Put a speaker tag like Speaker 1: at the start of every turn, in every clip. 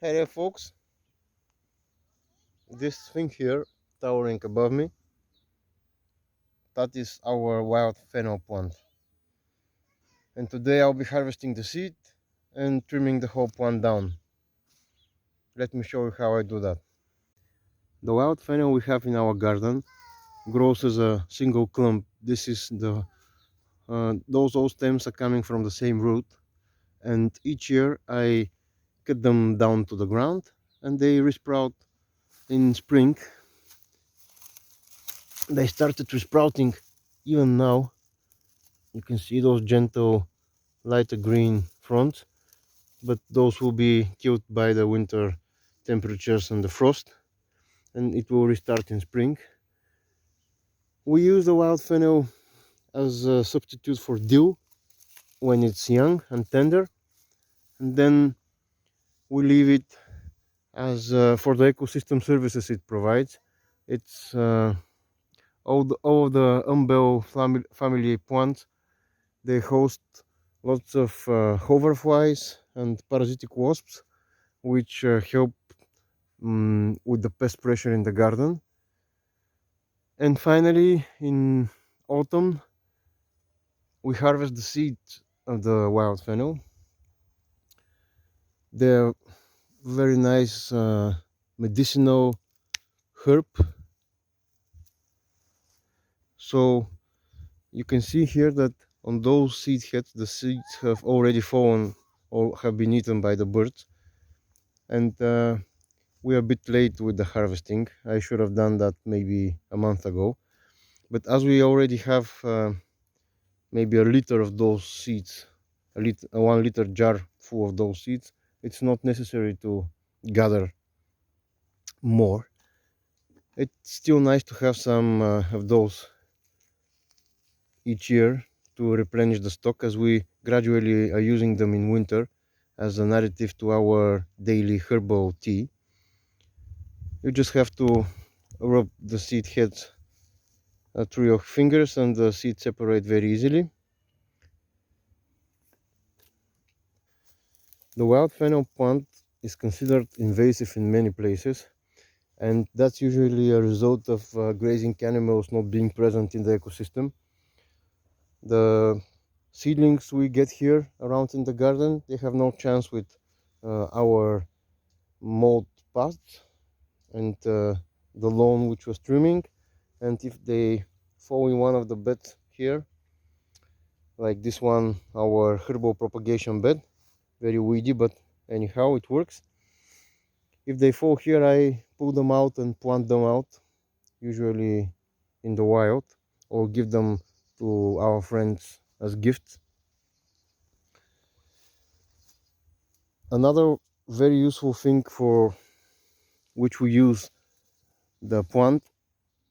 Speaker 1: Hey there folks, this thing here towering above me, that is our wild fennel plant. And today I'll be harvesting the seed and trimming the whole plant down. Let me show you how I do that. The wild fennel we have in our garden grows as a single clump. This is those old stems are coming from the same root, and each year I cut them down to the ground and they resprout in spring. They started resprouting even now. You can see those gentle lighter green fronts, but those will be killed by the winter temperatures and the frost, and it will restart in spring. We use the wild fennel as a substitute for dill when it's young and tender, and then we leave it as for the ecosystem services it provides. It's all the umbel family plants. They host lots of hoverflies and parasitic wasps, which help with the pest pressure in the garden. And finally, in autumn, we harvest the seeds of the wild fennel. They're very nice medicinal herb. So you can see here that on those seed heads, the seeds have already fallen or have been eaten by the birds. And we are a bit late with the harvesting. I should have done that maybe a month ago. But as we already have maybe a liter of those seeds, a 1 liter jar full of those seeds, it's not necessary to gather more. It's still nice to have some of those each year to replenish the stock, as we gradually are using them in winter as an additive to our daily herbal tea. You just have to rub the seed heads through your fingers and the seeds separate very easily. The wild fennel plant is considered invasive in many places, and that's usually a result of grazing animals not being present in the ecosystem. The seedlings we get here around in the garden, they have no chance with our mowed paths and the lawn which was trimming. And if they fall in one of the beds here, like this one, our herbal propagation bed, very weedy, but anyhow it works. If they fall here, I pull them out and plant them out, usually in the wild, or give them to our friends as gifts. Another very useful thing for which we use the plant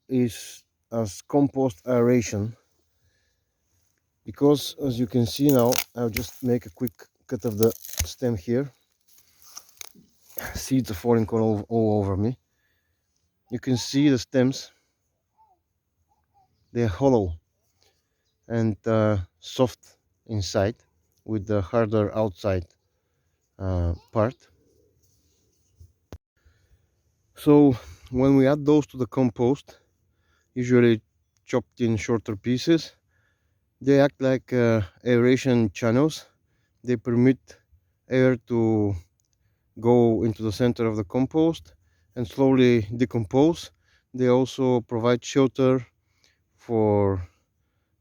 Speaker 1: is as compost aeration, because as you can see now, I'll just make a quick cut of the stem here. Seeds are falling all over me. You can see the stems, they're hollow and soft inside with the harder outside part. So when we add those to the compost, usually chopped in shorter pieces, they act like aeration channels. They permit air to go into the center of the compost and slowly decompose. They also provide shelter for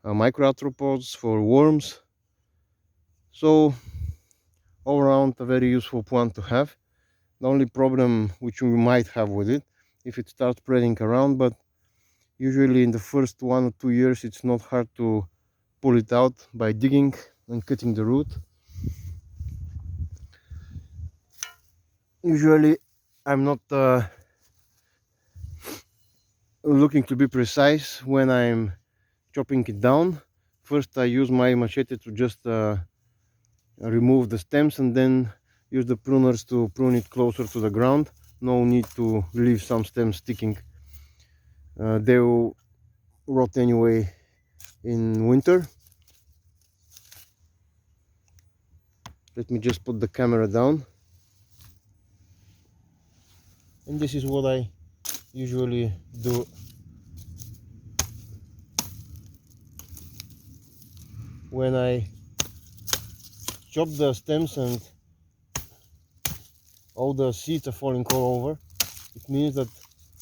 Speaker 1: microarthropods, for worms. So all around a very useful plant to have. The only problem which we might have with it, if it starts spreading around, but usually in the first 1 or 2 years it's not hard to pull it out by digging and cutting the root. Usually I'm not looking to be precise when I'm chopping it down. First I use my machete to just remove the stems, and then use the pruners to prune it closer to the ground. No need to leave some stems sticking. They will rot anyway in winter. Let me just put the camera down. And this is what I usually do. When I chop the stems and all the seeds are falling all over, it means that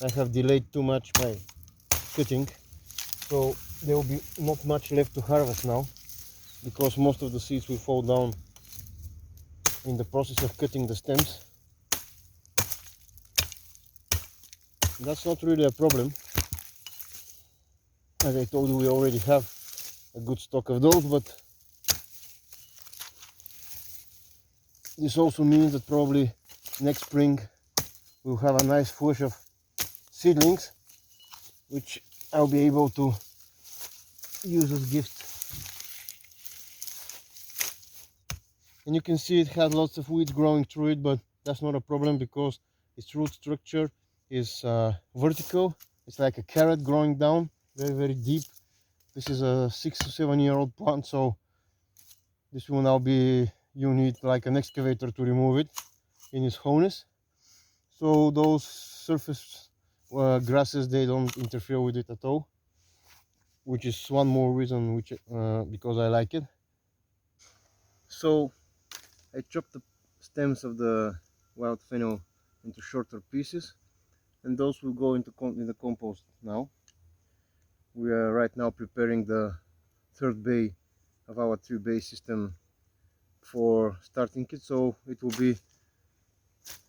Speaker 1: I have delayed too much my cutting, so there will be not much left to harvest now, because most of the seeds will fall down in the process of cutting the stems. That's not really a problem. As I told you, we already have a good stock of those, but this also means that probably next spring we'll have a nice flush of seedlings, which I'll be able to use as gifts. And you can see it has lots of weeds growing through it, but that's not a problem because its root structure is vertical. It's like a carrot growing down very deep. This is a 6 to 7 year old plant, so this will now be, you need like an excavator to remove it in its wholeness. So those surface grasses, they don't interfere with it at all, which is one more reason which because I like it. So I chopped the stems of the wild fennel into shorter pieces, and those will go into the compost now. We are right now preparing the third bay of our 3-bay system for starting it, so it will be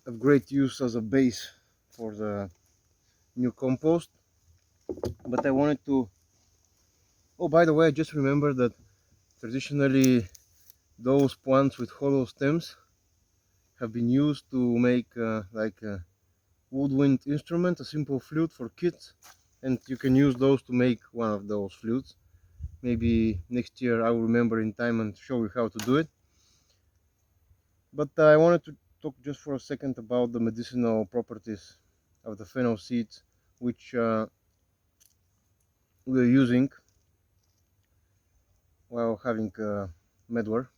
Speaker 1: of great use as a base for the new compost. But I wanted to, oh, by the way, I just remembered that traditionally those plants with hollow stems have been used to make like a woodwind instrument, a simple flute for kids, and you can use those to make one of those flutes. Maybe next year I will remember in time and show you how to do it. But I wanted to talk just for a second about the medicinal properties of the fennel seeds, which we are using while having medwar.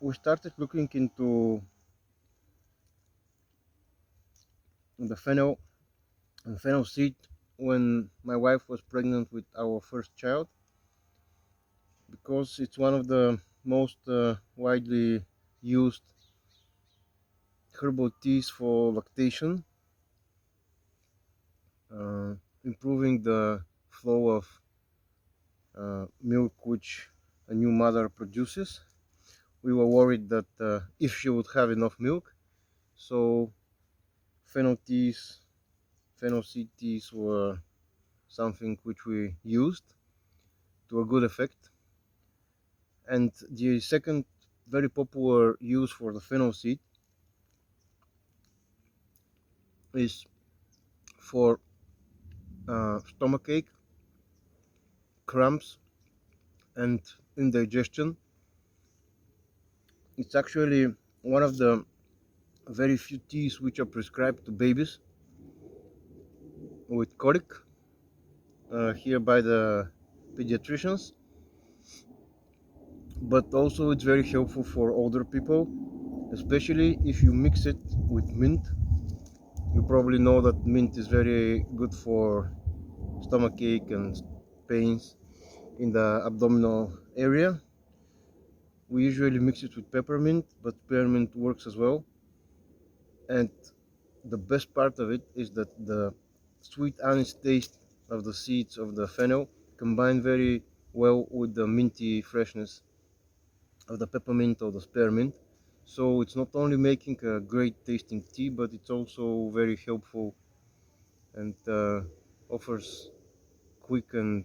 Speaker 1: We started looking into the fennel and fennel seed when my wife was pregnant with our first child, because it's one of the most widely used herbal teas for lactation, improving the flow of milk which a new mother produces. We were worried that if she would have enough milk, so fennel teas, fennel seed teas were something which we used to a good effect. And the second very popular use for the fennel seed is for stomachache, cramps, and indigestion. It's actually one of the very few teas which are prescribed to babies with colic here by the pediatricians, but also it's very helpful for older people, especially if you mix it with mint. You probably know that mint is very good for stomachache and pains in the abdominal area. We usually mix it with peppermint, but peppermint works as well. And the best part of it is that the sweet anise taste of the seeds of the fennel combine very well with the minty freshness of the peppermint or the spearmint. So it's not only making a great tasting tea, but it's also very helpful and offers quick and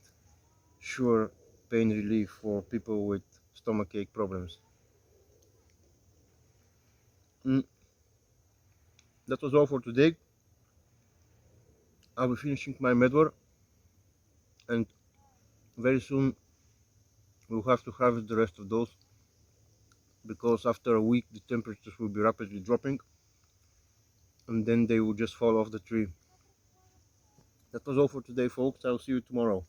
Speaker 1: sure pain relief for people with stomachache problems. That was all for today. I'll be finishing my medwar, and very soon we'll have to harvest the rest of those, because after a week the temperatures will be rapidly dropping and then they will just fall off the tree. That was all for today, folks. I'll see you tomorrow.